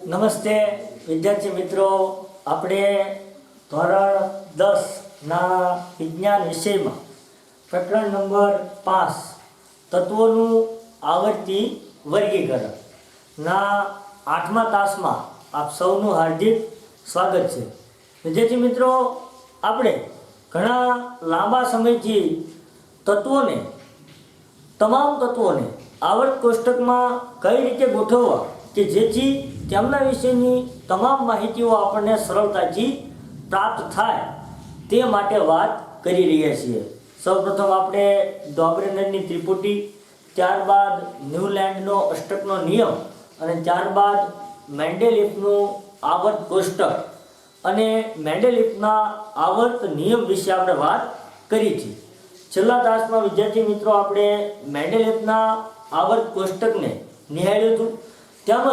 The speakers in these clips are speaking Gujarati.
નમસ્તે વિદ્યાર્થી મિત્રો, આપણે ધોરણ 10 ના વિજ્ઞાન વિષયમાં પ્રકરણ નંબર 5 તત્વોનું આવર્તી વર્ગીકરણ ના 8મા તાસમાં આપ સૌનું હાર્દિક સ્વાગત છે. વિદ્યાર્થી મિત્રો, આપણે ઘણા લાંબા સમયથી તમામ તત્વોને આવર્ત કોષ્ટકમાં કઈ રીતે ગોઠવવા કે જેથી તેમના વિશેની તમામ માહિતીઓ આપણને સરળતાથી પ્રાપ્ત થાય તે માટે વાત કરી રહ્યા છીએ. સૌપ્રથમ આપણે ડોબરેનરની ત્રિપુટી, ત્યારબાદ ન્યુલેન્ડનો અષ્ટકનો નિયમ અને ત્યારબાદ મેન્ડેલિફનું આવર્ત કોષ્ટક અને મેન્ડેલિફના આવર્ત નિયમ વિશે આપણે વાત કરી હતી. છેલ્લા તાસમાં વિદ્યાર્થી મિત્રો આપણે મેન્ડેલિફના આવર્ત કોષ્ટકને નિહાળ્યું હતું, તેમજ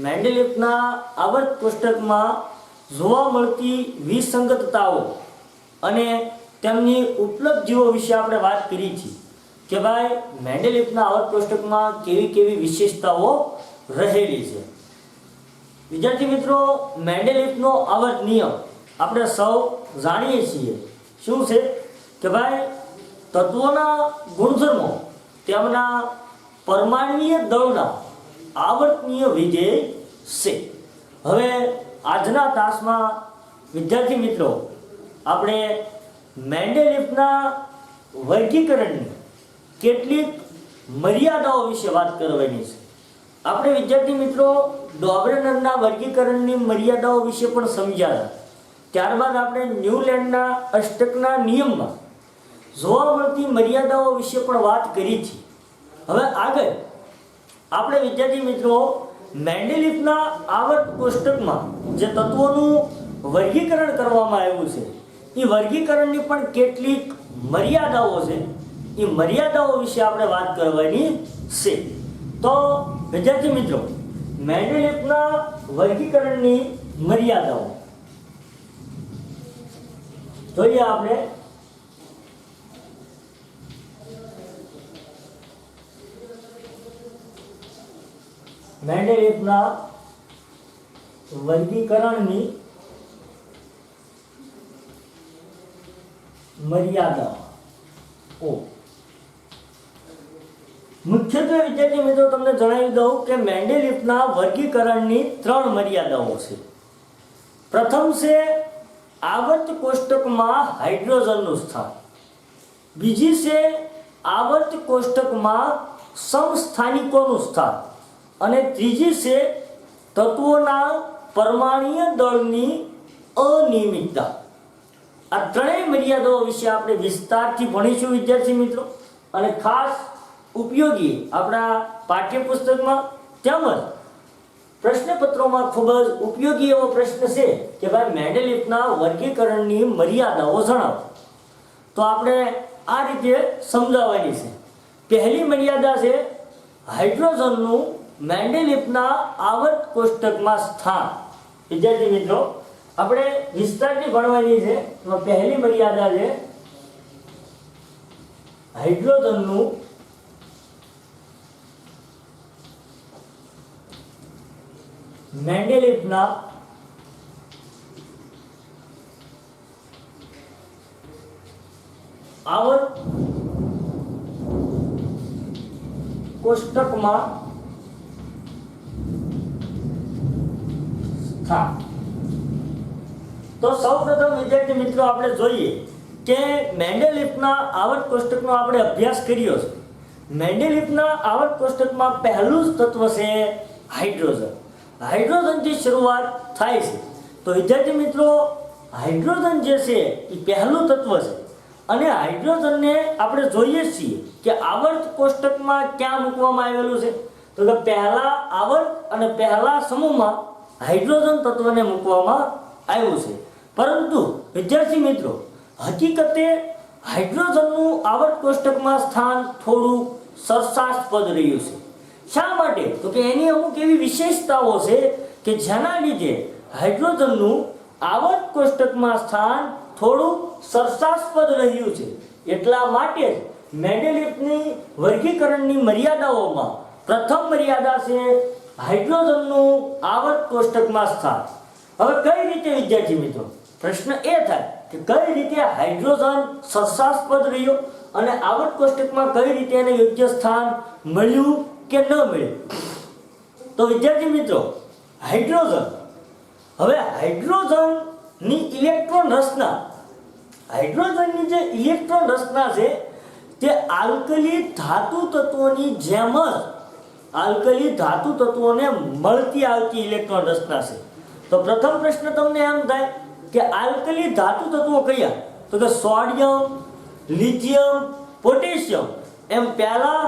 મેન્ડેલિફના આવર્ત કોષ્ટકમાં જોવા મળતી વિસંગતતાઓ અને તેમની ઉપલબ્ધિઓ વિશે આપણે વાત કરી હતી કે ભાઈ મેન્ડેલિફના આવર્ત કોષ્ટકમાં કેવી કેવી વિશેષતાઓ રહેલી છે. વિદ્યાર્થી મિત્રો, મેન્ડેલિફનો આવર્ત નિયમ આપણે સૌ જાણીએ છીએ. શું છે કે ભાઈ તત્વોના ગુણધર્મો તેમના પરમાણ્વીય દળના આવર્તનીય વિધેય છે. હવે આજના તાસમાં વિદ્યાર્થી મિત્રો આપણે મેન્ડેલિફના વર્ગીકરણની કેટલીક મર્યાદાઓ વિશે વાત કરવાની છે. આપણે વિદ્યાર્થી મિત્રો ડોબરેનરના વર્ગીકરણની મર્યાદાઓ વિશે પણ સમજ્યા. ત્યારબાદ આપણે ન્યુલેન્ડના અષ્ટકના નિયમમાં જોવા મળતી મર્યાદાઓ વિશે પણ વાત કરી છે. હવે આગળ આપણે વિદ્યાર્થી મિત્રો મેન્ડેલિફના આવર્ત કોષ્ટકમાં જે તત્વોનું વર્ગીકરણ કરવામાં આવ્યું છે એ વર્ગીકરણની પણ કેટલીક મર્યાદાઓ છે. એ મર્યાદાઓ વિશે આપણે વાત કરવાની છે. તો વિદ્યાર્થી મિત્રો મેન્ડેલિફના વર્ગીકરણની મર્યાદાઓ જોઈએ. આપણે મેન્ડેલિફના વર્ગીકરણની મર્યાદાઓ મુખ્યત્વે વિદ્યાર્થી મિત્રો તમને જણાવી દઉં કે મેન્ડેલિફના વર્ગીકરણની 3 મર્યાદાઓ છે. પ્રથમ છે આવર્ત કોષ્ટકમાં હાઇડ્રોજનનું સ્થાન, બીજી છે આવર્ત કોષ્ટકમાં સમસ્થાનિકોનું સ્થાન અને ત્રીજી છે તત્વોના પરમાણ્વીય દળની અનિયમિતતા. આ ત્રણેય મર્યાદાઓ વિશે આપણે વિસ્તારથી ભણીશું વિદ્યાર્થી મિત્રો, અને ખાસ ઉપયોગી આપણા પાઠ્યપુસ્તકમાં તેમજ પ્રશ્નપત્રોમાં ખૂબ જ ઉપયોગી એવો પ્રશ્ન છે કે ભાઈ મેન્ડેલિફના વર્ગીકરણની મર્યાદાઓ જણાવો. તો આપણે આ રીતે સમજાવવાની છે. પહેલી મર્યાદા છે હાઇડ્રોજનનું મેન્ડેલિફના આવર્ત કોષ્ટકમાં સ્થાન. વિદ્યાર્થી મિત્રો આપણે વિસ્તારથી ભણવાની છે. તો પહેલી મર્યાદા છે હાઇડ્રોજનનું મેન્ડેલિફના આવર્ત કોષ્ટકમાં સ્થાન. તો સૌપ્રથમ વિદ્યાર્થી મિત્રો આપણે જોઈએ કે મેન્ડેલિફના આવર્ત કોષ્ટકનો આપણે અભ્યાસ કર્યો છે. મેન્ડેલિફના આવર્ત કોષ્ટકમાં પહેલું જ તત્વ છે હાઇડ્રોજન. હાઇડ્રોજનથી શરૂઆત થાય છે. તો વિદ્યાર્થી મિત્રો હાઇડ્રોજન જે છે એ પહેલું તત્વ છે અને હાઇડ્રોજનને આપણે જોઈએ છીએ કે આવર્ત કોષ્ટકમાં ક્યાં મૂકવામાં આવેલું છે. તો કે પહેલા આવર્ત અને પહેલા સમૂહમાં હાઇડ્રોજન તત્વને મૂકવામાં આવ્યું છે. પરંતુ વિદ્યાર્થી મિત્રો હકીકતે હાઇડ્રોજનનું આવર્ત કોષ્ટકમાં સ્થાન થોડું સરસાસ્પદ રહ્યું છે. શા માટે? તો કે એની અમુક એવી વિશેષતાઓ છે કે જેના લીધે હાઇડ્રોજનનું આવર્ત કોષ્ટકમાં સ્થાન થોડું સરસાસ્પદ રહ્યું છે. એટલા માટે મેન્ડેલિફની વર્ગીકરણની મર્યાદાઓમાં પ્રથમ મર્યાદા છે હાઇડ્રોજનનું આવર્ત કોષ્ટકમાં સ્થાન. હવે કઈ રીતે વિદ્યાર્થી મિત્રો, પ્રશ્ન એ થાય કે કઈ રીતે હાઇડ્રોજન શર્ષાસ્પદ રહ્યો અને આવર્ત કોષ્ટકમાં કઈ રીતે એને યોગ્ય સ્થાન મળ્યું કે ન મળ્યું. તો વિદ્યાર્થી મિત્રો, હાઇડ્રોજનની ઇલેક્ટ્રોન રચના, હાઇડ્રોજનની જે ઇલેક્ટ્રોન રચના છે તે આલ્કલી ધાતુ તત્વોની જેમ જ આલ્કલી ધાતુ તત્વોને મળતી આવતી ઇલેક્ટ્રોન રચના છે. તો પ્રથમ પ્રશ્ન તમને એમ થાય કે આલ્કલી ધાતુ તત્વો કયા, તો કે સોડિયમ, લિથિયમ, પોટેશિયમ. એમ પહેલા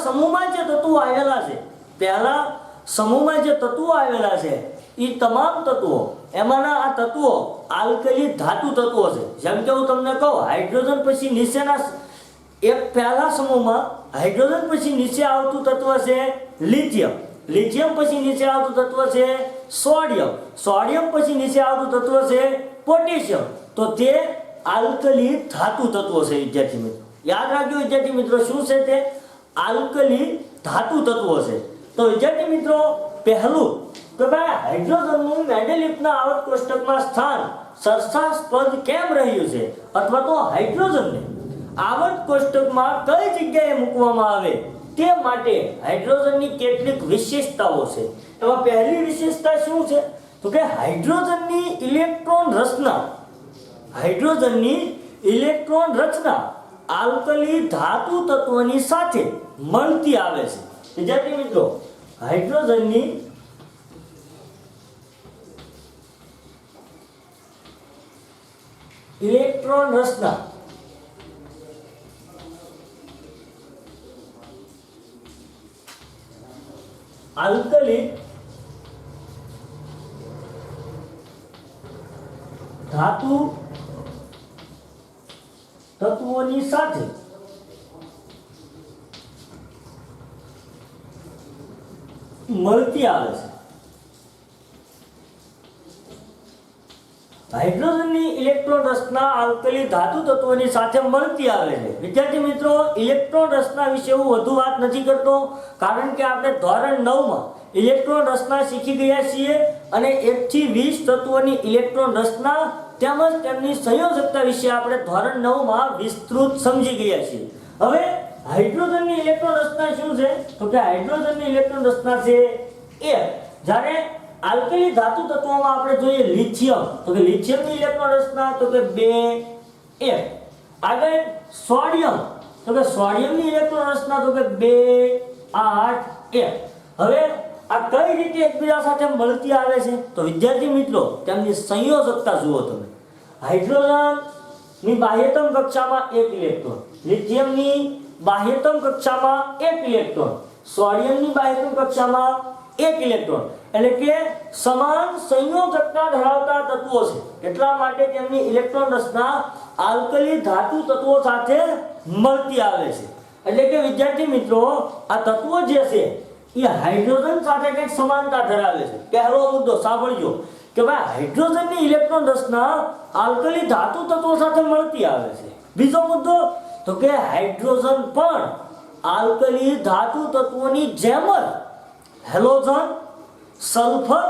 સમૂહમાં જે તત્વો આવેલા છે એ તમામ તત્વો, એમાંના આ તત્વો આલ્કલી ધાતુ તત્વો છે. જેમ કે હું તમને કહું, હાઇડ્રોજન પછી નીચેના એક પહેલા સમૂહમાં હાઇડ્રોજન પછી નીચે આવતું તત્વ છે લિથિયમ, લિથિયમ પછી નીચે આવતું તત્વ છે સોડિયમ, સોડિયમ પછી નીચે આવતું તત્વ છે પોટેશિયમ. તો તે આલ્કલી ધાતુ તત્વો છે વિદ્યાર્થી મિત્રો. યાદ રાખજો વિદ્યાર્થી મિત્રો, શું છે તે? આલ્કલી ધાતુ તત્વો છે. તો વિદ્યાર્થી મિત્રો, પહેલું કે ભાઈ હાઇડ્રોજનનું મેન્ડેલિફના આવર્ત કોષ્ટકમાં સ્થાન શર્ષાસ્પદ કેમ રહ્યું છે, અથવા તો હાઇડ્રોજનને આવર્ત કોષ્ટકમાં કઈ જગ્યાએ મૂકવામાં આવે તે માટે હાઇડ્રોજનની કેટલીક વિશેષતાઓ છે. એમાં પહેલી વિશેષતા શું છે? તો કે હાઇડ્રોજનની ઇલેક્ટ્રોન રચના આલ્કલી ધાતુ તત્વોની સાથે મળતી આવે છે. વિદ્યાર્થી મિત્રો, હાઇડ્રોજનની ઇલેક્ટ્રોન રચના આલ્કલી ધાતુ તત્વોની સાથે મળતી આવે છે. હાઇડ્રોજનની ઇલેક્ટ્રોન રચના આલ્કલી ધાતુ તત્વોની સાથે મળતી આવે છે. વિદ્યાર્થી મિત્રો, ઇલેક્ટ્રોન રચના વિશે હું વધુ વાત નથી કરતો, કારણ કે આપણે ધોરણ 9 માં ઇલેક્ટ્રોન રચના શીખી ગયા છીએ અને 1 થી 20 તત્વોની ઇલેક્ટ્રોન રચના તેમજ તેમની સંયોજકતા વિશે આપણે ધોરણ 9 માં વિસ્તૃત સમજી ગયા છીએ. હવે હાઇડ્રોજનની ઇલેક્ટ્રોન રચના શું છે? તો કે હાઇડ્રોજનની ઇલેક્ટ્રોન રચના છે એક. જ્યારે આલ્કલી ધાતુ તત્વોમાં આપણે જોઈએ લિથિયમ, તો કે લિથિયમની ઇલેક્ટ્રોન રચના તો કે 2 1. આગળ સોડિયમ, તો કે સોડિયમની ઇલેક્ટ્રોન રચના તો કે 2 8 1. હવે આ કઈ રીતે એકબીજા સાથે મળતી આવે છે? તો વિદ્યાર્થી મિત્રો, તેમની સંયોજકતા જુઓ તમે. હાઇડ્રોજનની બાહ્યતમ કક્ષામાં 1 ઇલેક્ટ્રોન, લિથિયમની બાહ્યતમ કક્ષામાં 1 ઇલેક્ટ્રોન, સોડિયમની બાહ્યતમ કક્ષામાં 1 ઇલેક્ટ્રોન. એટલે કે સમાન સંયોજકતા ધરાવતા તત્વો છે. એટલા માટે તેમની ઇલેક્ટ્રોન રચના આલ્કલી ધાતુ તત્વો સાથે મળતી આવે છે. એટલે કે વિદ્યાર્થી મિત્રો, આ તત્વો જે છે એ હાઇડ્રોજન સાથે કંઈક સમાનતા ધરાવે છે. પહેલો મુદ્દો સાંભળજો કે ભાઈ હાઇડ્રોજનની ઇલેક્ટ્રોન રચના આલ્કલી ધાતુ તત્વો સાથે મળતી આવે છે. બીજો મુદ્દો તો કે હાઇડ્રોજન પણ આલ્કલી ધાતુ તત્વોની જેમ જ હેલોજન, સલ્ફર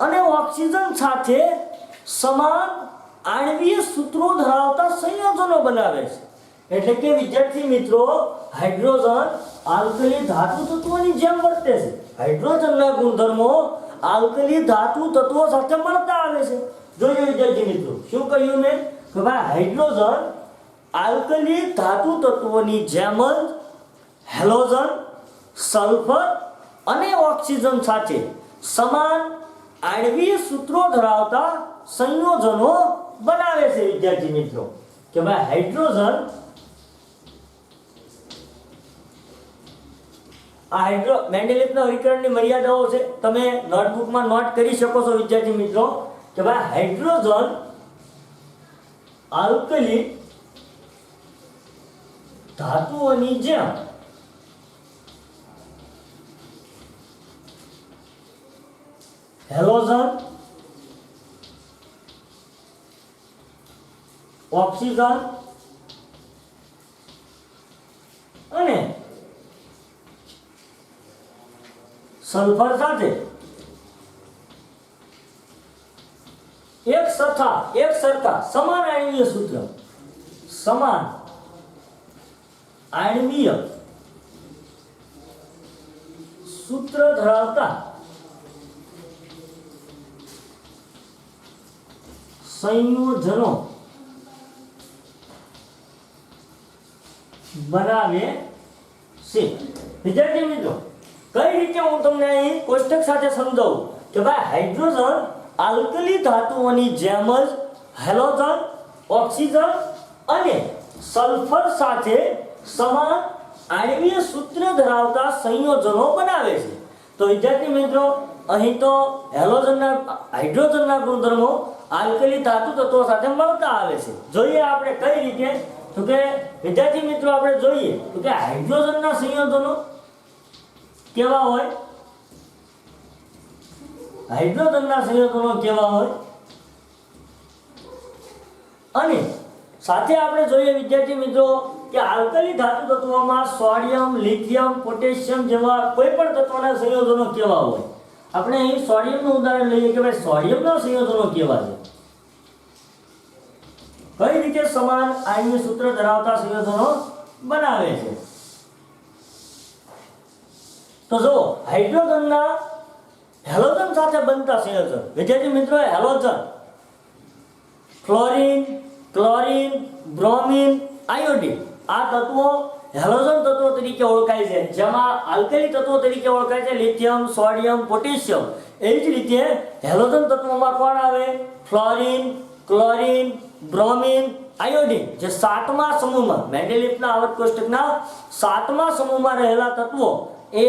અને ઓક્સિજન સાથે સમાન આણ્વીય સૂત્રો ધરાવતા સંયોજનો બનાવે છે. એટલે કે વિદ્યાર્થી મિત્રો, હાઇડ્રોજન આલ્કલી ધાતુ તત્વોની જેમ વર્તે છે. હાઇડ્રોજનના ગુણધર્મો આલ્કલી ધાતુ તત્વો સાથે મળતા આવે છે. જોજો વિદ્યાર્થી મિત્રો, શું કહ્યું મેં કે ભાઈ હાઇડ્રોજન આલ્કલી ધાતુ તત્વોની જેમ જ હેલોજન, સલ્ફર અને ઓક્સિજન સાથે સમાન આણ્વીય સૂત્રો ધરાવતા સંયોજનો બનાવે છે. વિદ્યાર્થી મિત્રો, કે ભાઈ હાઇડ્રોજન મેન્ડેલિફના વર્ગીકરણની મર્યાદાઓ છે, તમે નોટબુકમાં નોટ કરી શકો છો વિદ્યાર્થી મિત્રો. કે ભાઈ હાઇડ્રોજન આલ્કલી ધાતુઓની જેમ હેલોજન, ઓક્સિજન અને સલ્ફર સાથે એક સરખા સમાન આણ્વીય સૂત્ર ધરાવતા સંયોજનો બનાવે છે। વિદ્યાર્થી મિત્રો, કઈ રીતે હું તમને અહીં કોષ્ટક સાથે સમજાવું કે ભાઈ હાઇડ્રોજન આલ્કલી ધાતુઓની જેમ જ હેલોજન, ઓક્સિજન અને સલ્ફર સાથે સમાન આણ્વીય સૂત્ર ધરાવતા સંયોજનો બનાવે છે। તો વિદ્યાર્થી મિત્રો, અહીં તો હાઇડ્રોજનના ગુણધર્મો આલ્કલી ધાતુ તત્વો સાથે મળતા આવે છે। જોઈએ આપણે કઈ રીતે, તો કે વિદ્યાર્થી મિત્રો આપણે જોઈએ તો કે હાઇડ્રોજનના સંયોજનો કેવા હોય, અને સાથે આપણે જોઈએ વિદ્યાર્થી મિત્રો કે આલ્કલી ધાતુ તત્વોમાં સોડિયમ, લિથિયમ, પોટેશિયમ જેવા કોઈ પણ તત્વના સંયોજનો કેવા હોય। આપણે અહીં સોડિયમનું ઉદાહરણ લઈએ કે ભાઈ સોડિયમના સંયોજનો કેવા છે, કઈ રીતે સમાન આણ્વીય સૂત્ર ધરાવતા સંયોજનો બનાવે છે। તો જો હાઇડ્રોજનના હેલોજન સાથે બનતા સંયોજન, વિદ્યાર્થી મિત્રો, હેલોજન ક્લોરીન, બ્રોમિન, આયોડીન આ તત્વો હેલોજન તત્વો તરીકે ઓળખાય છે, જેમાં આલ્કલી તત્વો તરીકે ઓળખાય છે લિથિયમ, સોડિયમ, પોટેશિયમ। એવી જ રીતે હેલોજન તત્વોમાં કોણ આવે, ફ્લોરિન, ક્લોરીન, બ્રોમિન, આયોડીન, જે 7મા સમૂહમાં મેન્ડેલિફના આવર્ત કોષ્ટકના 7મા સમૂહમાં રહેલા તત્વો એ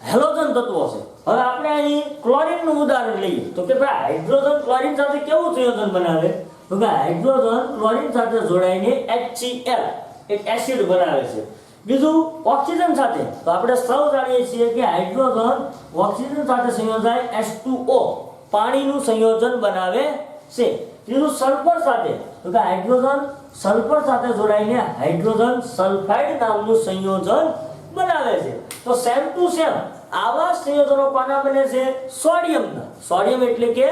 હેલોજન તત્વો છે। હવે આપણે અહીં ક્લોરીનનું ઉદાહરણ લઈએ તો કે ભાઈ હાઇડ્રોજન ક્લોરીન સાથે કેવું સંયોજન બનાવે, તો કે હાઇડ્રોજન ક્લોરીન સાથે જોડાઈને HCl એક એસિડ બનાવે છે। બીજું ઓક્સિજન સાથે, તો આપણે સૌ જાણીએ છીએ કે હાઇડ્રોજન ઓક્સિજન સાથે સંયોજાય H2O પાણીનું સંયોજન બનાવે છે। ત્રીજું સલ્ફર સાથે, તો કે હાઇડ્રોજન સલ્ફર સાથે જોડાઈને હાઇડ્રોજન સલ્ફાઇડ નામનું સંયોજન બનાવે છે। તો સેમ ટુ સેમ આવા સંયોજનો કોના બને છે, સોડિયમના। સોડિયમ એટલે કે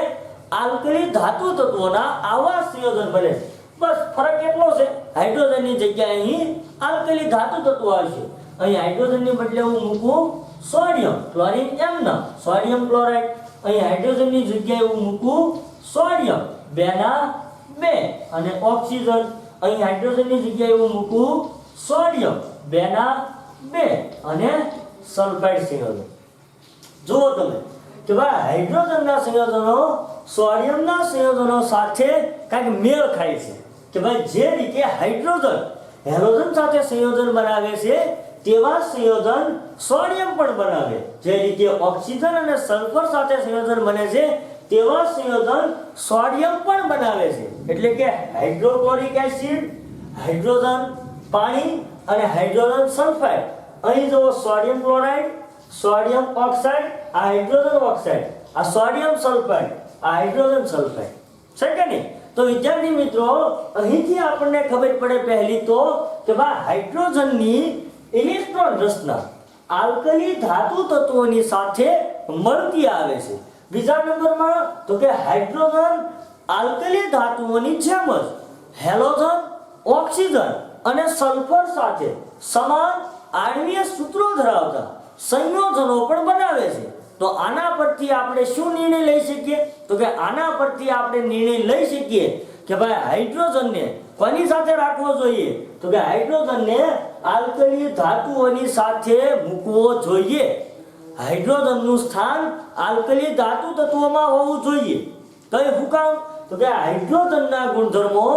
આલ્કલી ધાતુ તત્વોના આવા સંયોજન બને છે। બસ ફરક એટલો છે, હાઇડ્રોજનની જગ્યાએ અહીં આલ્કલી ધાતુ તત્વો આવશે। અહીં હાઇડ્રોજનની બદલે હું મૂકું સોડિયમ, ક્લોરીન એમ ના સોડિયમ ક્લોરાઇડ। અહીં હાઇડ્રોજનની જગ્યાએ હું મૂકું સોડિયમ 2 ના 2 અને ઓક્સિજન, અહીં હાઇડ્રોજનની જગ્યાએ હું મૂકું સોડિયમ 2 ના 2 અને સલ્ફાઇડ સંયોજન। જુઓ તમે કે ભાઈ હાઇડ્રોજનના સંયોજનો સોડિયમના સંયોજનો સાથે કાંઈક મેળ ખાય છે કે ભાઈ જે રીતે હાઇડ્રોજન હેલોજન સાથે સંયોજન બનાવે છે તેવા સંયોજન સોડિયમ પણ બનાવે। જે રીતે ઓક્સિજન અને સલ્ફર સાથે સંયોજન બને છે તેવા સંયોજન સોડિયમ પણ બનાવે છે। એટલે કે હાઇડ્રોક્લોરિક એસિડ, હાઇડ્રોજન પાણી અને હાઇડ્રોજન સલ્ફાઇડ। અહીં જો સોડિયમ ક્લોરાઇડ, સોડિયમ ઓક્સાઇડ, આ હાઇડ્રોજન ઓક્સાઇડ, આ સોડિયમ સલ્ફાઇડ, આ હાઇડ્રોજન સલ્ફાઇડ છે કે નહીં। તો વિદ્યાર્થી મિત્રો, અહીંથી આપણને ખબર પડે પહેલી તો કે ભાઈ હાઇડ્રોજનની ઇલેક્ટ્રોન રચના આલ્કલી ધાતુ તત્વોની સાથે મળતી આવે છે। બીજા નંબરમાં તો કે હાઇડ્રોજન આલ્કલી ધાતુઓની જેમ જ હેલોજન, ઓક્સિજન અને સલ્ફર સાથે સમાન આણ્વીય સૂત્રો ધરાવતા સંયોજનો પણ બનાવે છે। તો આના પરથી આપણે શું નિર્ણય લઈ શકીએ, તો કે આના પરથી આપણે નિર્ણય લઈ શકીએ કે ભાઈ હાઇડ્રોજનને કોની સાથે રાખવો જોઈએ, તો કે હાઇડ્રોજનને આલ્કલી ધાતુઓની સાથે મૂકવો જોઈએ। હાઇડ્રોજનનું સ્થાન આલ્કલી ધાતુ તત્વોમાં હોવું જોઈએ। કઈ શું કામ, તો કે હાઇડ્રોજનના ગુણધર્મો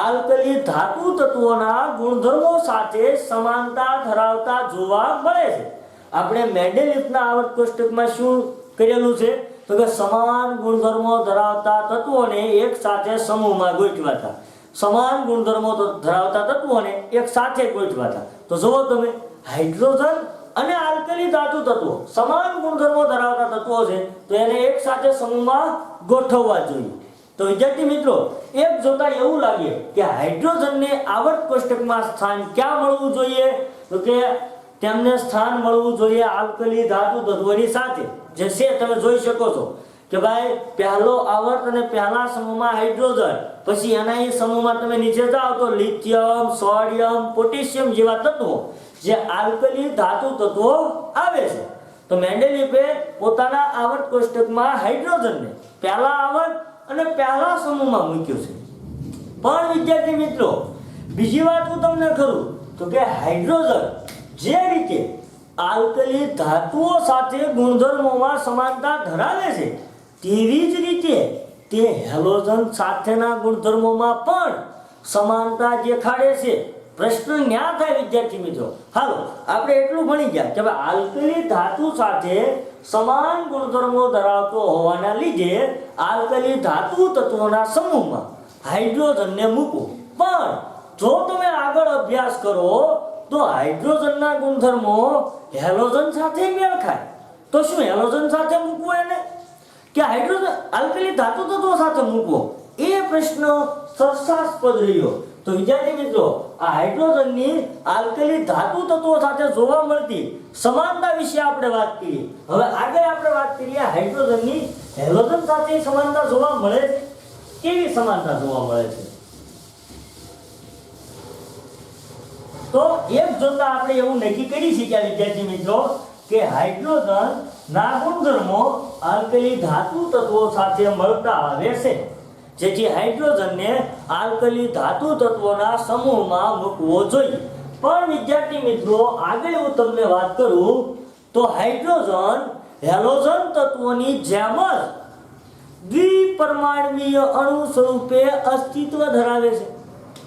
આલ્કલી ધાતુ તત્વોના ગુણધર્મો સાથે સમાનતા ધરાવતા જોવા મળે છે। આપણે મેન્ડેલિફના આવર્ત કોષ્ટકમાં શું કરેલું છે, તો કે સમાન ગુણધર્મો ધરાવતા તત્વોને એક સાથે સમૂહમાં ગોઠવ્યા હતા। સમાન ગુણધર્મો ધરાવતા તત્વોને એક સાથે ગોઠવ્યા હતા। તો જુઓ તમે, હાઇડ્રોજન અને આલ્કલી ધાતુ તત્વો સમાન ગુણધર્મો ધરાવતા તત્વો છે, તો એને એક સાથે સમૂહમાં ગોઠવવા જોઈએ। તો વિદ્યાર્થી મિત્રો, એક જોતા એવું લાગે કે હાઇડ્રોજનને આવર્ત કોષ્ટકમાં સ્થાન ક્યાં મળવું જોઈએ, તો કે તેમને સ્થાન મળવું જોઈએ આલ્કલી ધાતુ તત્વોની સાથે. જે છે તમે જોઈ શકો છો કે ભાઈ પહેલો આવર્ત અને પહેલા સમૂહમાં હાઇડ્રોજન, પછી એના એ સમૂહમાં તમે નીચે જાઓ તો લિથિયમ, સોડિયમ, પોટેશિયમ જેવા તત્વો જે આલ્કલી ધાતુ તત્વો આવે છે. તો મેન્ડેલિફે પોતાના આવર્ત કોષ્ટકમાં હાઇડ્રોજનને પહેલા આવર્ત અને પહેલા સમૂહમાં મૂક્યું છે. પણ વિદ્યાર્થી મિત્રો, બીજી વાત હું તમને કરું તો કે હાઇડ્રોજન જે રીતે આલ્કલી ધાતુઓ સાથે ગુણધર્મોમાં સમાનતા ધરાવે છે, તેવી જ રીતે તે હેલોજન સાથેના ગુણધર્મોમાં પણ સમાનતા દેખાડે છે. પ્રશ્ન ન્યા થાય વિદ્યાર્થી મિત્રો. હાલો આપણે એટલું ભણી ગયા કે ભાઈ આલ્કલી ધાતુ સાથે સમાન ગુણધર્મો ધરાવતો હોવાના લીધે આલ્કલી ધાતુ તત્વોના સમૂહમાં હાઇડ્રોજનને મૂકો. પણ જો તમે આગળ અભ્યાસ કરો તો હાઇડ્રોજનના ગુણધર્મો હેલોજન સાથે મેળ ખાય. તો શું હેલોજન સાથે મૂકવું એને કે હાઇડ્રોજન આલ્કલી ધાતુ તત્વો સાથે મૂકવો, એ પ્રશ્ન ચર્ચાસ્પદ રહ્યો. તો વિદ્યાર્થી મિત્રો, આ હાઇડ્રોજનની આલ્કલી ધાતુ તત્વો સાથે જોવા મળતી સમાનતા વિશે આપણે વાત કરીએ. હવે આગળ આપણે વાત કરીએ હાઇડ્રોજનની હેલોજન સાથે સમાનતા જોવા મળે છે. કેવી સમાનતા જોવા મળે છે? તો એક જોતા આપણે એવું નક્કી કરી શક્યા વિદ્યાર્થી મિત્રો કે હાઇડ્રોજન ના ગુણધર્મો આલ્કલી ધાતુ તત્વો સાથે મળતા આવે છે, જેથી હાઇડ્રોજનને આલ્કલી ધાતુ તત્વોના સમૂહમાં મૂકવો જોઈએ. પણ વિદ્યાર્થી મિત્રો, આગળ હું તમને વાત કરું તો હાઇડ્રોજન હેલોજન તત્વોની જેમ જ દ્વિપરમાણુય અણુ સ્વરૂપે અસ્તિત્વ ધરાવે છે.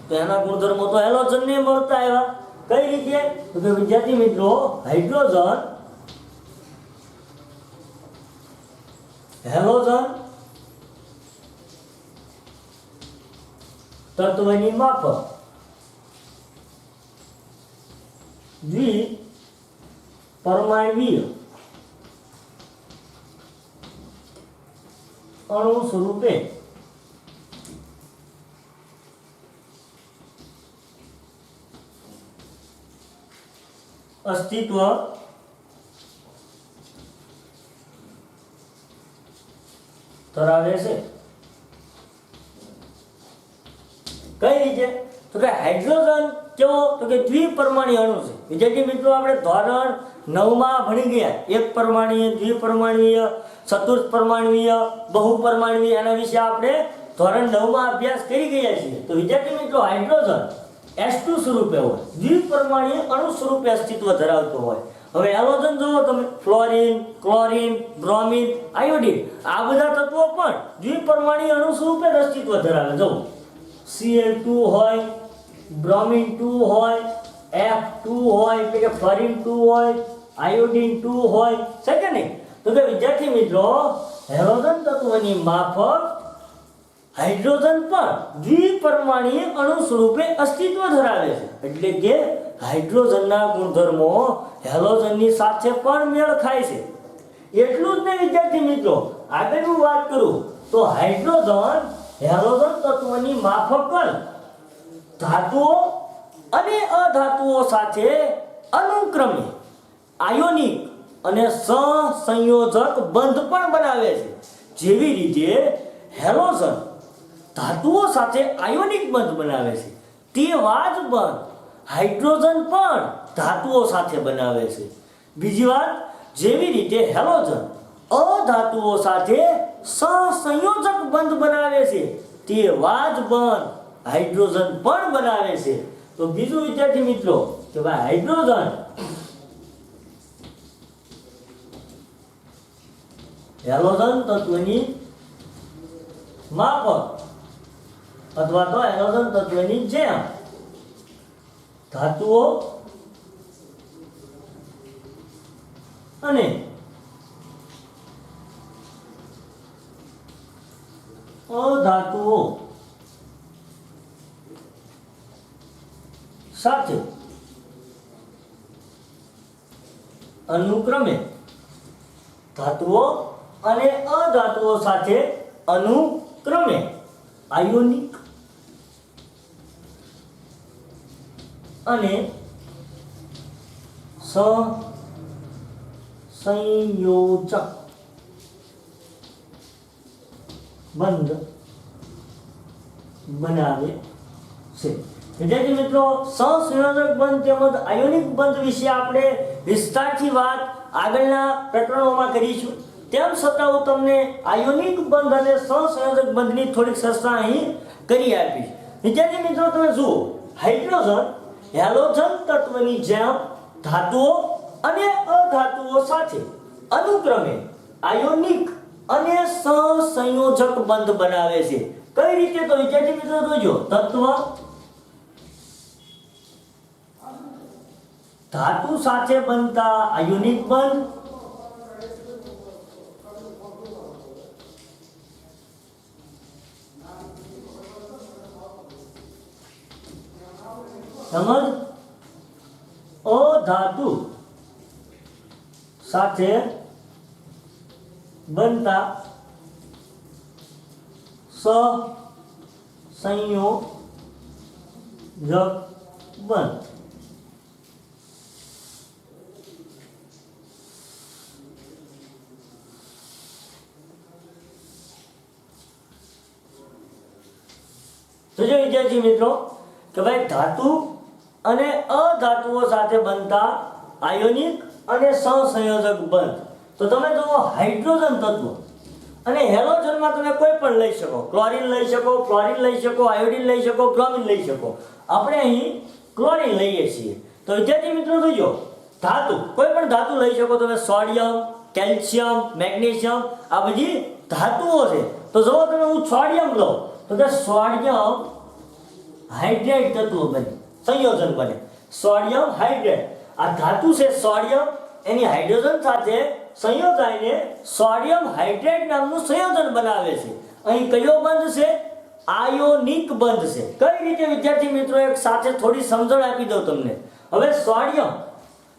તો એના ગુણધર્મો તો હેલોજનને મળતા આવ્યા. કઈ રીતે? તો વિદ્યાર્થી મિત્રો, હાઇડ્રોજન હેલોજન તત્વની માફક દ્વિપરમાણુય અણુ સ્વરૂપે અસ્તિત્વ ધરાવે છે. કઈ રીતે? તો કે હાઇડ્રોજન કેવો? તો કે દ્વિપરમાણુય અણુ છે. વિદ્યાર્થી મિત્રો, આપણે ધોરણ 9 માં ભણી ગયા એક પરમાણુય, દ્વિપરમાણુય, ચતુર્થ પરમાણુય, બહુપરમાણુય, એના વિશે આપણે ધોરણ 9 માં અભ્યાસ કરી ગયા છીએ. તો વિદ્યાર્થી મિત્રો, હાઇડ્રોજન H2 સ્વરૂપે હોય, દ્વિપરમાણુય અણુ સ્વરૂપે અસ્તિત્વ ધરાવતો હોય. હવે હેલોજન જોવો તમે, ફ્લોરિન, ક્લોરિન, બ્રોમિન, આયોડિન, આ બધા તત્વો પણ દ્વિપરમાણુય અણુ સ્વરૂપે અસ્તિત્વ ધરાવે. જો Cl2 હોય, બ્રોમિન 2 હોય, F2 હોય એટલે કે ફ્લોરિન 2 હોય, આયોડિન 2 હોય, છે કે નહીં? તો કે વિદ્યાર્થી મિત્રો, હેલોજન તત્વની માફક હાઇડ્રોજન પણ દ્વિપરમાણુય અણુ સ્વરૂપે અસ્તિત્વ ધરાવે છે. એટલે કે હાઇડ્રોજનના ગુણધર્મો હેલોજનની સાથે પણ મેળ ખાય છે. એટલું જ નહીં વિદ્યાર્થી મિત્રો, આગળ હું વાત કરું તો હાઇડ્રોજન હેલોજન તત્વની માફક ધાતુઓ અને અધાતુઓ સાથે અનુક્રમે આયોનિક અને સહસંયોજક બંધ પણ બનાવે છે. જેવી રીતે હેલોજન ધાતુઓ સાથે આયોનિક બંધ બનાવે છે, તેવા જ બંધ હાઇડ્રોજન પણ ધાતુઓ સાથે બનાવે છે. બીજી વાત, જેવી રીતે હેલોજન અધાતુઓ સાથે સહસંયોજક બંધ બનાવે છે, તેવા જ બંધ હાઇડ્રોજન પણ બનાવે છે. તો બીજું વિદ્યાર્થી મિત્રો કે ભાઈ હાઇડ્રોજન હેલોજન તત્વની માફક અથવા તો હેલોજન તત્વની જેમ ધાતુઓ અને અધાતુઓ સાથે અનુક્રમે ધાતુઓ અને અધાતુઓ સાથે અનુક્રમે આયોનિક અને સહસંયોજક બંધ બનાવે છે। વિદ્યાર્થી મિત્રો, સહસંયોજક બંધ તેમજ આયોનિક બંધ વિશે આપણે વિસ્તારથી વાત આગળના પ્રકરણોમાં કરીશું। તેમ છતાં હું તમને આયોનિક બંધ અને સહસંયોજક બંધની થોડીક ચર્ચા અહીં કરી આપીશ। વિદ્યાર્થી મિત્રો, તમે જુઓ, હાઇડ્રોજન હેલોજન તત્વની જેમ ધાતુઓ અને અધાતુઓ સાથે અનુક્રમે આયોનિક અને સહસંયોજક બંધ બનાવે છે। કઈ રીતે? તો વિદ્યાર્થી મિત્રો જોજો, તત્વ ધાતુ સાથે બનતા આયોનિક બંધ સમજ અધાતુ સાથે બનતા સહસંયોજક બંધ। તો જો વિદ્યાર્થી મિત્રો કે ભાઈ ધાતુ અને અધાતુઓ સાથે બનતા આયોનિક અને સહસંયોજક બંધ। તો તમે જુઓ, હાઇડ્રોજન તત્વ અને હેલોજનમાં તમે કોઈ પણ લઈ શકો, ક્લોરીન લઈ શકો, ફ્લોરીન લઈ શકો, આયોડીન લઈ શકો, બ્રોમિન લઈ શકો। આપણે અહીં ક્લોરીન લઈએ છીએ। તો વિદ્યાર્થી મિત્રો જોજો, ધાતુ કોઈ પણ ધાતુ લઈ શકો તમે, સોડિયમ, કેલ્શિયમ, મેગ્નેશિયમ, આ બધી ધાતુઓ છે। તો જો તમે હું સોડિયમ લઉં તો કે સોડિયમ હાઇડ્રેટ તત્વ બને, સંયોજન બને, સોડિયમ હાઇડ્રેટ। આ ધાતુ છે સોડિયમ, એની હાઇડ્રોજન સાથે સંયોજાઈને સોડિયમ હાઇડ્રેટ નામનું સંયોજન બનાવે છે। અહીં કયો બંધ છે? આયોનિક બંધ છે। કઈ રીતે વિદ્યાર્થી મિત્રો, એક સાથે થોડી સમજણ આપી દઉં તમને। હવે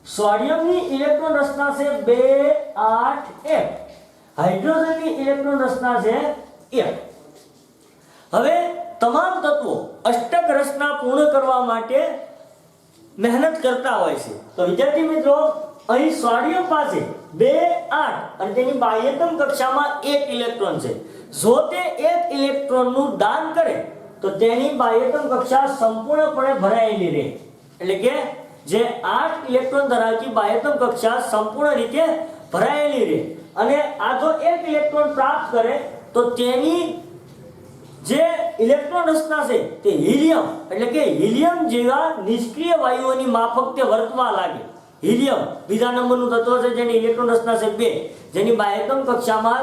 સોડિયમની ઇલેક્ટ્રોન રચના છે 2 8 1, હાઇડ્રોજનની ઇલેક્ટ્રોન રચના છે 1। હવે તમામ તત્વો અષ્ટક રચના પૂર્ણ કરવા માટે મહેનત કરતા હોય છે। તો વિદ્યાર્થી મિત્રો, અહીં સોડિયમ પાસે 2 8 અને તેની બાહ્યતમ કક્ષામાં 1 ઇલેક્ટ્રોન છે। જો તે 1 ઇલેક્ટ્રોનનું દાન કરે તો તેની બાહ્યતમ કક્ષા સંપૂર્ણપણે ભરાયેલી રહે। એટલે કે જે 8 ઇલેક્ટ્રોન ધરાવતી બાહ્યતમ કક્ષા સંપૂર્ણ રીતે ભરાયેલી રહે। અને આ જો 1 ઇલેક્ટ્રોન પ્રાપ્ત કરે તો તેની જે ઇલેક્ટ્રોન રચના છે તે હિલિયમ, એટલે કે હિલિયમ જેવા નિષ્ક્રિય વાયુઓની માફક તે વર્તવા લાગે। હિલિયમ બીજા નંબરનું તત્વ છે જેની ઇલેક્ટ્રોન રચના છે 2, જેની બાહ્યતમ કક્ષામાં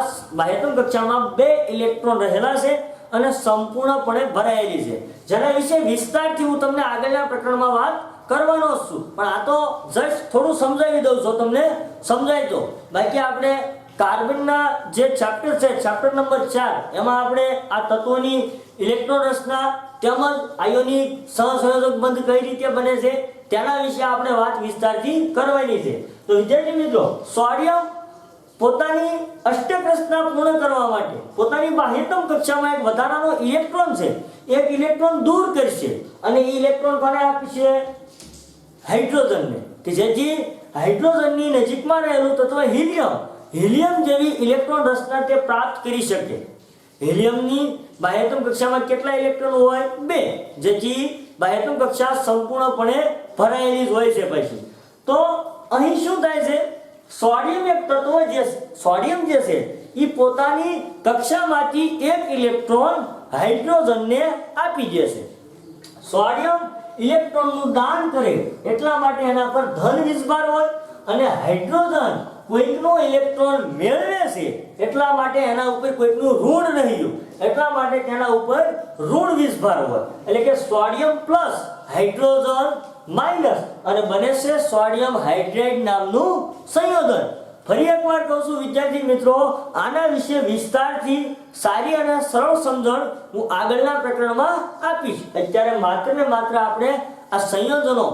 2 ઇલેક્ટ્રોન રહેલા છે અને સંપૂર્ણપણે ભરાયેલી છે। જેના વિશે વિસ્તારથી હું તમને આગળના પ્રકરણમાં વાત કરવાનો છું, પણ આ તો જસ્ટ થોડું સમજાવી દઉં છું, તમને સમજાય તો। બાકી આપણે કાર્બનના જે ચેપ્ટર છે, ચેપ્ટર નંબર 4, એમાં આપણે આ તત્વોની ઇલેક્ટ્રોન રચના તેમજ આયોનિક સહસંયોજક બંધ કઈ રીતે બને છે તેના વિશે આપણે વાત વિસ્તારથી કરવાની છે। તો વિદ્યાર્થી મિત્રો, સોડિયમ પોતાની અષ્ટક રચના પૂર્ણ કરવા માટે પોતાની બાહ્યતમ કક્ષામાં એક વધારાનો ઇલેક્ટ્રોન છે, એક ઇલેક્ટ્રોન દૂર કરશે અને એ ઇલેક્ટ્રોન કોને આપશે? હાઇડ્રોજનને, કે જેથી હાઇડ્રોજનની નજીકમાં રહેલું તત્વ હિલિયમ જેવી ઇલેક્ટ્રોન રચના તે પ્રાપ્ત કરી શકે। હિલિયમની બાહ્યતમ કક્ષામાં કેટલા ઇલેક્ટ્રોન હોય? 2, જેથી બાહ્યતમ કક્ષા સંપૂર્ણપણે ભરાયેલી જ હોય છે। પછી તો અહીં શું થાય છે? સોડિયમ એક તત્વ સોડિયમ જે છે એ પોતાની કક્ષામાંથી 1 ઇલેક્ટ્રોન હાઇડ્રોજનને આપી દેશે। સોડિયમ ઇલેક્ટ્રોનનું દાન કરે એટલા માટે એના પર ધન વીજભાર હોય, અને હાઇડ્રોજન કોઈકનો ઇલેક્ટ્રોન મેળવે છે એટલા માટે એના ઉપર કોઈકનું ઋણ રહ્યું, એટલા માટે તેના ઉપર ઋણ વીજભાર હોય। એટલે કે સોડિયમ પ્લસ હાઇડ્રોજન માઇનસ અને બને છે સોડિયમ હાઇડ્રેટ નામનું સંયોજન। ફરી એકવાર કહું છું વિદ્યાર્થી મિત્રો, આના વિશે વિસ્તારથી સારી અને સરળ સમજણ હું આગળના પ્રકરણમાં આપીશ। અત્યારે માત્ર ને માત્ર આપણે આ સંયોજનો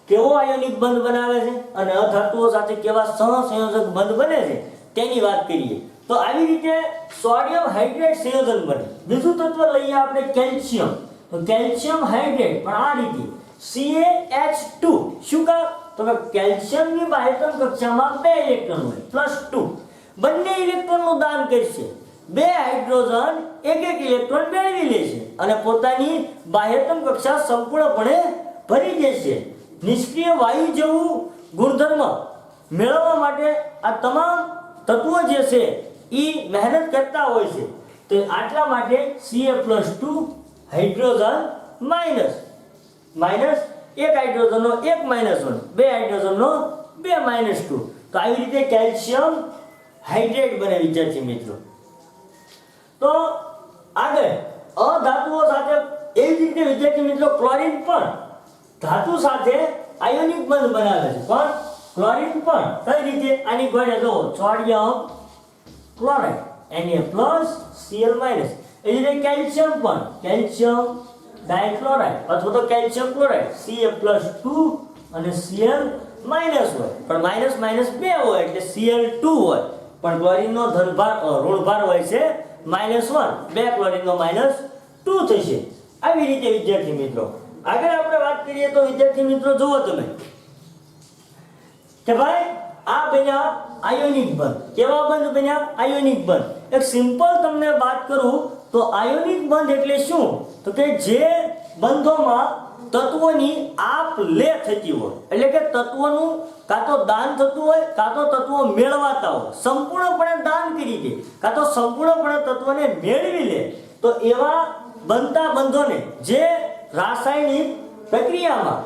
કેવો આયોનિક બંધ બનાવે છે અને અધાતુઓ સાથે કેવા સહસંયોજક બંધ બને છે તેની વાત કરીએ। તો આવી રીતે સોડિયમ હાઇડ્રેટ સંયોજન બને। બીજું તત્વ લઈએ આપણે કેલ્શિયમ। તો કેલ્શિયમ હાઇડ્રેટ પણ આ રીતે CaH2, શું કામ? તો કે કેલ્શિયમની બાહ્યતમ કક્ષામાં 2 ઇલેક્ટ્રોન હોય +2 બંને ઇલેક્ટ્રોનનું દાન કરશે 2 હાઇડ્રોજન એક ઇલેક્ટ્રોન મેળવી લેશે અને પોતાની બાહ્યતમ કક્ષા સંપૂર્ણપણે ભરી દેશે નિષ્ક્રિય વાયુ જેવું ગુણધર્મ મેળવવા માટે આ તમામ તત્વો જે છે એ મહેનત કરતા હોય છે તો આટલા માટે Ca+2 હાઇડ્રોજન માઇનસ એક હાઇડ્રોજનનો 1 -1 બે હાઇડ્રોજનનો 2 -2 તો આવી રીતે કેલ્શિયમ હાઇડ્રેટ બને વિદ્યાર્થી મિત્રો। તો આગળ અધાતુઓ સાથે એવી જ રીતે વિદ્યાર્થી મિત્રો ક્લોરીન પણ ધાતુ સાથે આયોનિક બંધ બનાવે છે પણ ક્લોરીન પણ કઈ રીતે આની ગોળે જો સોડિયમ ક્લોરાઇડ Na+Cl- એ રીતે કેલ્શિયમ પણ કેલ્શિયમ ડાઇક્લોરાઇડ અથવા તો કેલ્શિયમ ક્લોરાઇડ Ca+2 અને Cl- હોય પણ -2 હોય એટલે Cl2 હોય પણ ક્લોરીનનો ધનભાર ઋણભાર હોય છે -1 બે ક્લોરીનનો -2 થશે। આવી રીતે વિદ્યાર્થી મિત્રો આગળ આપણે વાત કરીએ તો વિદ્યાર્થી મિત્રો જુઓ તમે કે ભાઈ આ બન્યા આયોનિક બંધ કેવા બંધ બન્યા આયોનિક બંધ। એક સિમ્પલ તમને વાત કરું તો આયોનિક બંધ એટલે શું તો કે જે બંધોમાં તત્વોની આપ લે થતી હોય એટલે કે તત્વોનું કાં તો દાન થતું હોય કાં તો તત્વો મેળવાતા હોય સંપૂર્ણપણે દાન કરી દે કાં તો સંપૂર્ણપણે તત્વોને મેળવી લે તો એવા બનતા બંધોને જે રાસાયણિક પ્રક્રિયામાં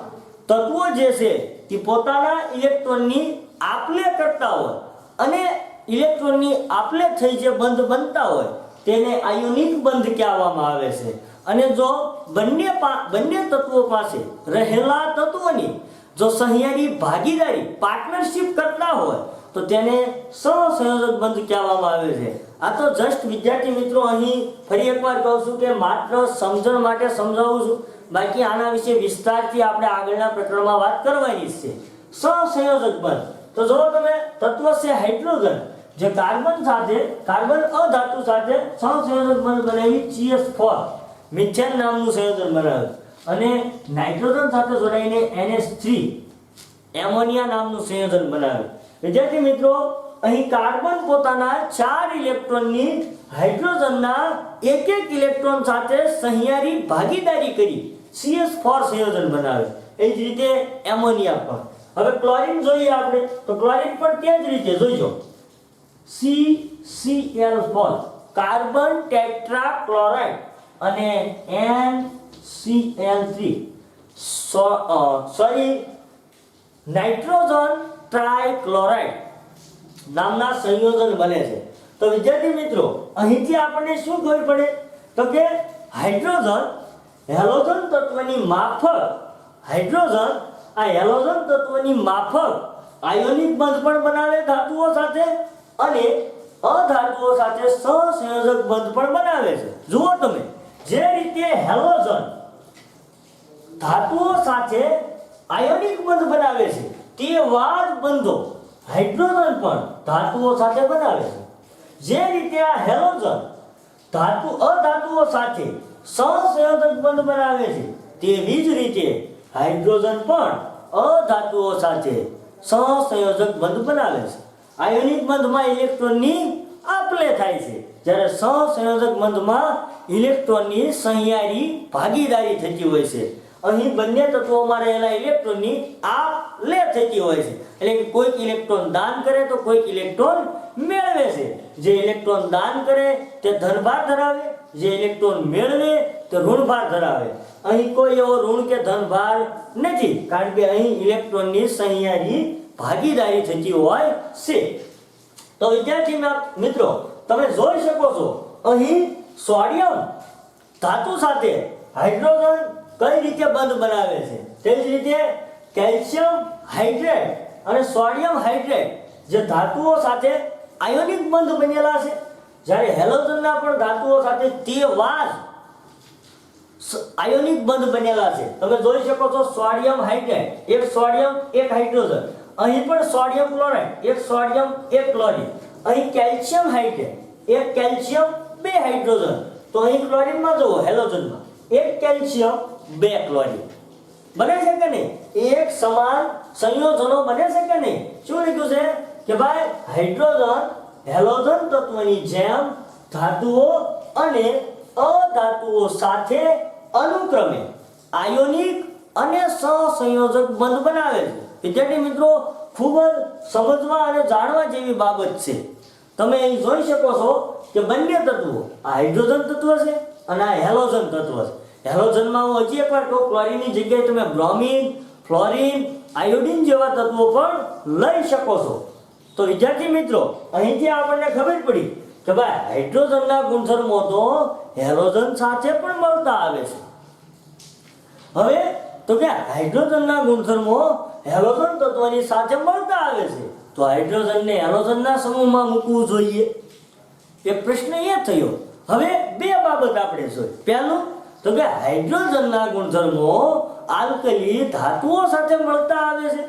તત્વો જે છે એ પોતાના ઇલેક્ટ્રોનની આપલે કરતા હોય અને ઇલેક્ટ્રોનની આપલે થઈ જે બંધ બનતા હોય તેને આયોનિક બંધ કહેવામાં આવે છે। અને જો બંને તત્વો પાસે રહેલા તત્વોની જો સહિયારી ભાગીદારી પાર્ટનરશિપ કરતા હોય તો તેને સહસંયોજક બંધ કહેવામાં આવે છે। આ તો જસ્ટ વિદ્યાર્થી મિત્રો અહીં ફરી એકવાર કહું છું કે માત્ર સમજણ માટે સમજાવું છું બાકી આના વિશે વિસ્તારથી આપણે આગળના પ્રકરણમાં વાત કરવાની છે। સહસંયોજક બંધ તો જો તમે તત્વ છે હાઇડ્રોજન જે કાર્બન અધાતુ સાથે સહસંયોજક બંધ બનાવી CH4 મિથેન નામનું સંયોજન બનાવે અને નાઇટ્રોજન સાથે જોડાઈને NH3 એમોનિયા નામનું સંયોજન બનાવે। વિદ્યાર્થી મિત્રો અહીં કાર્બન પોતાના 4 ઇલેક્ટ્રોનની હાઇડ્રોજનના એક ઇલેક્ટ્રોન સાથે સહિયારી ભાગીદારી કરી CH4 સંયોજન બનાવે। એ જ રીતે એમોનિયા પણ। હવે ક્લોરીન જોઈએ આપણે તો ક્લોરીન પણ તે જ રીતે જોઈજો CCl4 કાર્બન ટેટ્રાક્લોરાઇડ અને NCl3 નાઇટ્રોજન ટ્રાઇક્લોરાઇડ નામના સંયોજન બને છે। તો વિદ્યાર્થી મિત્રો અહીંથી આપણને શું ખબર પડે તો કે હાઇડ્રોજન હેલોજન તત્વની માફક આયોનિક બંધ પણ બનાવે ધાતુઓ સાથે અને અધાતુઓ સાથે સહસંયોજક બંધ પણ બનાવે છે। જુઓ તમે જે રીતે હેલોજન ધાતુઓ સાથે આયોનિક બંધ બનાવે છે તેવા જ બંધો હાઇડ્રોજન પણ ધાતુઓ સાથે બનાવે છે। જે રીતે આ હેલોજન અધાતુઓ સાથે સહસંયોજક બંધ બનાવે છે તેવી જ રીતે હાઇડ્રોજન પણ અધાતુઓ સાથે સહસંયોજક બંધ બનાવે છે। આયોનિક બંધમાં ઇલેક્ટ્રોનની આપલે થાય છે જ્યારે સહસંયોજક બંધમાં ઇલેક્ટ્રોનની સહિયારી ભાગીદારી થતી હોય છે। અહીં બંને તત્વોમાં રહેલા ઇલેક્ટ્રોનની આપલે થતી હોય છે એટલે કે કોઈક ઇલેક્ટ્રોન દાન કરે તો કોઈક ઇલેક્ટ્રોન મેળવે છે। જે ઇલેક્ટ્રોન દાન કરે તે ધનભાર ધરાવે જે ઇલેક્ટ્રોન મેળવે તે ઋણભાર ધરાવે। અહીં કોઈ એવો ઋણ કે ધનભાર નથી કારણ કે અહીં ઇલેક્ટ્રોનની સહિયારી ભાગીદારી થતી હોય છે। તો વિદ્યાર્થી મિત્રો તમે જોઈ શકો છો અહીં સોડિયમ ધાતુ સાથે હાઇડ્રોજન કઈ રીતે બંધ બનાવે છે તે જ રીતે કેલ્શિયમ હાઇડ્રેટ અને સોડિયમ હાઇડ્રેટ જે ધાતુઓ સાથે આયોનિક બંધ બનેલા છે જ્યારે હેલોજનના પણ ધાતુઓ સાથે તેવા જ આયોનિક બંધ બનેલા છે। તમે જોઈ શકો છો સોડિયમ હાઇડ્રેટ એક સોડિયમ એક હાઇડ્રોજન અહીં પણ સોડિયમ ક્લોરાઇડ એક સોડિયમ એક ક્લોરીન અહીં કેલ્શિયમ હાઇડ્રેટ એક કેલ્શિયમ બે હાઇડ્રોજન તો અહીં ક્લોરીનમાં જુઓ હેલોજનમાં એક કેલ્શિયમ બે ક્લોરીન બને છે કે નહીં એક સમાન સંયોજનો બને છે કે નહીં? શું લખ્યું છે કે ભાઈ હાઇડ્રોજન હેલોજન તત્વની જેમ ધાતુઓ અને અધાતુઓ સાથે અનુક્રમે આયોનિક અને સહસંયોજક બંધ બનાવે છે. વિદ્યાર્થી મિત્રો, ખૂબ જ સમજવા અને જાણવા જેવી બાબત છે. તમે અહીં જોઈ શકો છો કે બંને તત્વો, આ હાઇડ્રોજન તત્વ છે અને આ હેલોજન તત્વ છે. હેલોજનમાં હું હજી એકવાર કહું, ક્લોરીનની જગ્યાએ તમે બ્રોમિન, ફ્લોરિન, આયોડિન જેવા તત્વો પણ લઈ શકો છો. તો વિદ્યાર્થી મિત્રો, અહીંથી આપણને ખબર પડી કે ભાઈ હાઇડ્રોજનના ગુણધર્મો તો હેલોજન સાથે પણ મળતા આવે છે. હવે તો કે હાઇડ્રોજનના ગુણધર્મો હેલોજન તત્વની સાથે મળતા આવે છે, તો હાઇડ્રોજનને હેલોજનના સમૂહમાં મૂકવું જોઈએ. એક પ્રશ્ન એ થયો. હવે બે બાબત આપણે જોઈ. પહેલું તો કે હાઇડ્રોજનના ગુણધર્મો આલ્કલી ધાતુઓ સાથે મળતા આવે છે,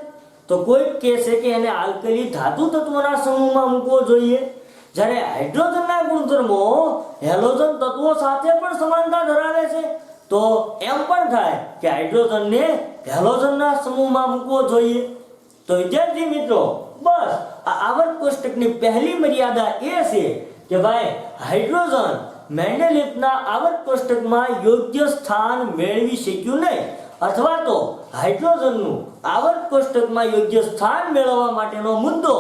તો કોઈ કહે છે કે એને આલ્કલી ધાતુ તત્વોના સમૂહમાં મૂકવો જોઈએ. જ્યારે હાઇડ્રોજનના ગુણધર્મો હેલોજન તત્વો સાથે પણ સમાનતા ધરાવે છે, તો એમ પણ થાય કે હાઇડ્રોજનને હેલોજનના સમૂહમાં મૂકવો જોઈએ. તો વિદ્યાર્થી મિત્રો, બસ આ આવર્ત કોષ્ટકની પહેલી મર્યાદા એ છે કે ભાઈ હાઇડ્રોજન મેન્ડેલિફના આવર્ત કોષ્ટકમાં યોગ્ય સ્થાન મેળવી શક્યું નહીં, અથવા તો હાઇડ્રોજનનું આવર્ત કોષ્ટકમાં યોગ્ય સ્થાન મેળવવા માટેનો મુદ્દો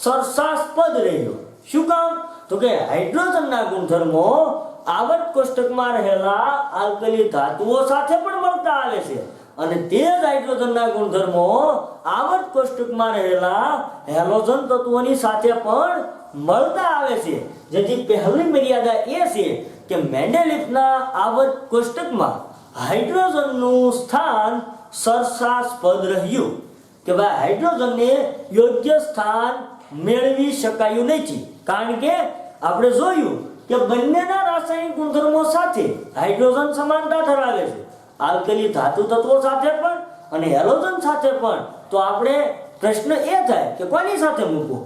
સરસાસ્પદ રહ્યો. શું કામ? તો કે હાઇડ્રોજનના ગુણધર્મો આવર્ત કોષ્ટકમાં રહેલા આલ્કલી ધાતુઓ સાથે પણ મળતા આવે છે, અને તે જ હાઇડ્રોજનના ગુણધર્મો આવર્ત કોષ્ટકમાં રહેલા હેલોજન તત્વોની સાથે પણ મળતા આવે છે. જેથી પહેલી મર્યાદા એ છે કે મેન્ડેલિફના આવર્ત કોષ્ટકમાં હાઇડ્રોજનનું સ્થાન સરસાસ્પદ રહ્યું, કે ભાઈ હાઇડ્રોજનને યોગ્ય સ્થાન મેળવી શકાયું નથી. કારણ કે આપણે જોયું કે બંનેના રાસાયણિક ગુણધર્મો સાથે હાઇડ્રોજન સમાનતા ધરાવે છે, આલ્કલી ધાતુ તત્વો સાથે પણ અને હેલોજન સાથે પણ. તો આપણે પ્રશ્ન એ થાય કે કોની સાથે મૂકવો?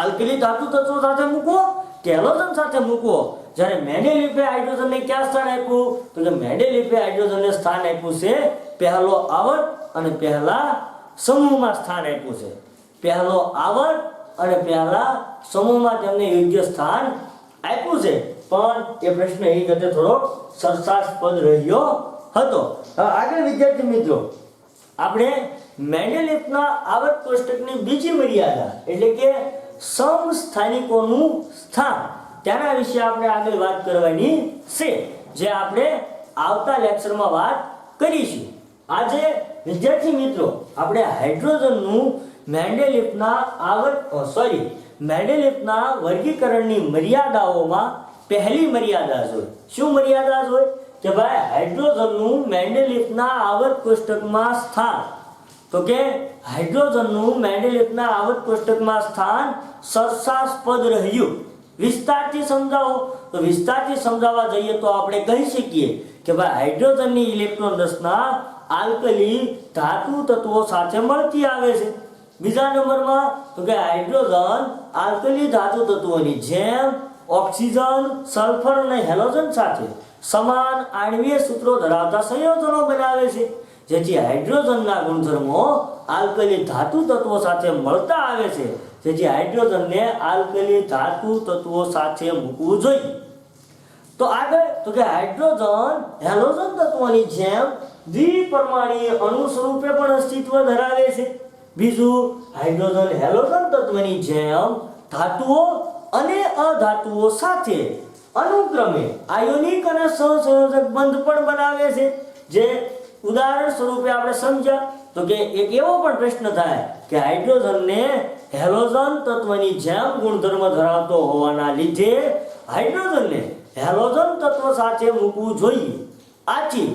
આલ્કલી ધાતુ તત્વો સાથે મૂકવો કે હેલોજન સાથે મૂકવો? જ્યારે મેન્ડેલિફે હાઇડ્રોજનને ક્યાં સ્થાન આપ્યું? તો કે મેન્ડેલિફે હાઇડ્રોજનને સ્થાન આપ્યું છે પહેલો આવર્ત અને પહેલા સમૂહમાં સ્થાન આપ્યું છે. પહેલો આવર્ત અને પહેલા સમૂહમાં તેમને યોગ્ય સ્થાન આપ્યું છે, પણ એ પ્રશ્ન એ વખતે થોડો સરસાસ્પદ રહ્યો હતો. હવે આગળ વિદ્યાર્થી મિત્રો, આપણે મેન્ડેલિફના આવર્ત કોષ્ટકની બીજી મર્યાદા એટલે કે સમસ્થાનિકોનું સ્થાન, તેના વિશે આપણે આગળ વાત કરવાની છે, જે આપણે આવતા લેક્ચરમાં વાત કરીશું. આજે વિદ્યાર્થી મિત્રો, આપણે હાઇડ્રોજનનું મેન્ડેલિફના વર્ગીકરણની મર્યાદાઓમાં પહેલી મર્યાદા જોઈ. શું મર્યાદા જોઈ? કે ભાઈ હાઇડ્રોજનનું મેન્ડેલિફના આવર્ત કોષ્ટકમાં સ્થાન, તો કે હાઇડ્રોજનનું મેન્ડેલિફના આવર્ત કોષ્ટકમાં સ્થાન સરસાસ્પદ રહ્યું. વિસ્તારથી સમજાવો. તો વિસ્તારથી સમજાવવા જઈએ તો આપણે કહી શકીએ કે ભાઈ હાઇડ્રોજનની ઇલેક્ટ્રોન રચના આલ્કલી ધાતુ તત્વો સાથે મળતી આવે છે. બીજા નંબરમાં તો કે હાઇડ્રોજન આલ્કલી ધાતુ તત્વોની જેમ ઓક્સિજન, સલ્ફર અને હેલોજન સાથે સમાન આણ્વીય સૂત્રો ધરાવતા સંયોજનો બનાવે છે. જેથી હાઇડ્રોજનના ગુણધર્મો આલ્કલી ધાતુ તત્વો સાથે મળતા આવે છે, જેથી હાઇડ્રોજનને આલ્કલી ધાતુ તત્વો સાથે મૂકવું જોઈએ. તો આગળ તો કે હાઇડ્રોજન હેલોજન તત્વોની જેમ દ્વિપરમાણીય અણુ સ્વરૂપે પણ અસ્તિત્વ ધરાવે છે. બીજું, હાઇડ્રોજન હેલોજન તત્વની જેમ ધાતુઓ અને અધાતુઓ સાથે અનુક્રમે આયોનિક અને સહસંયોજક બંધ પણ બનાવે છે. જે ઉદાહરણ સ્વરૂપે આપણે સમજ્યા તો કે એક એવો પણ પ્રશ્ન થાય કે હાઇડ્રોજનને હેલોજન તત્વની જેમ ગુણધર્મ ધરાવતો હોવાના લીધે હાઇડ્રોજનને હેલોજન તત્વ સાથે મૂકવું જોઈએ. આથી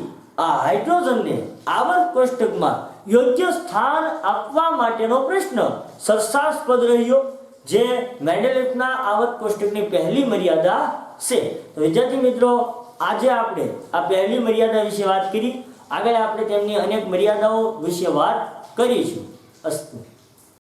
આ હાઇડ્રોજનને આવર્ત કોષ્ટકમાં યોગ્ય સ્થાન આપવા માટેનો પ્રશ્ન સરસાસ્પદ રહ્યો, જે મેન્ડેલિફના આવર્ત કોષ્ટકની પહેલી મર્યાદા છે. તો વિદ્યાર્થી મિત્રો, આજે આપણે આ પહેલી મર્યાદા વિશે વાત કરી. આગળ આપણે તેમની અનેક મર્યાદાઓ વિશે વાત કરીશું. અસ્તુ.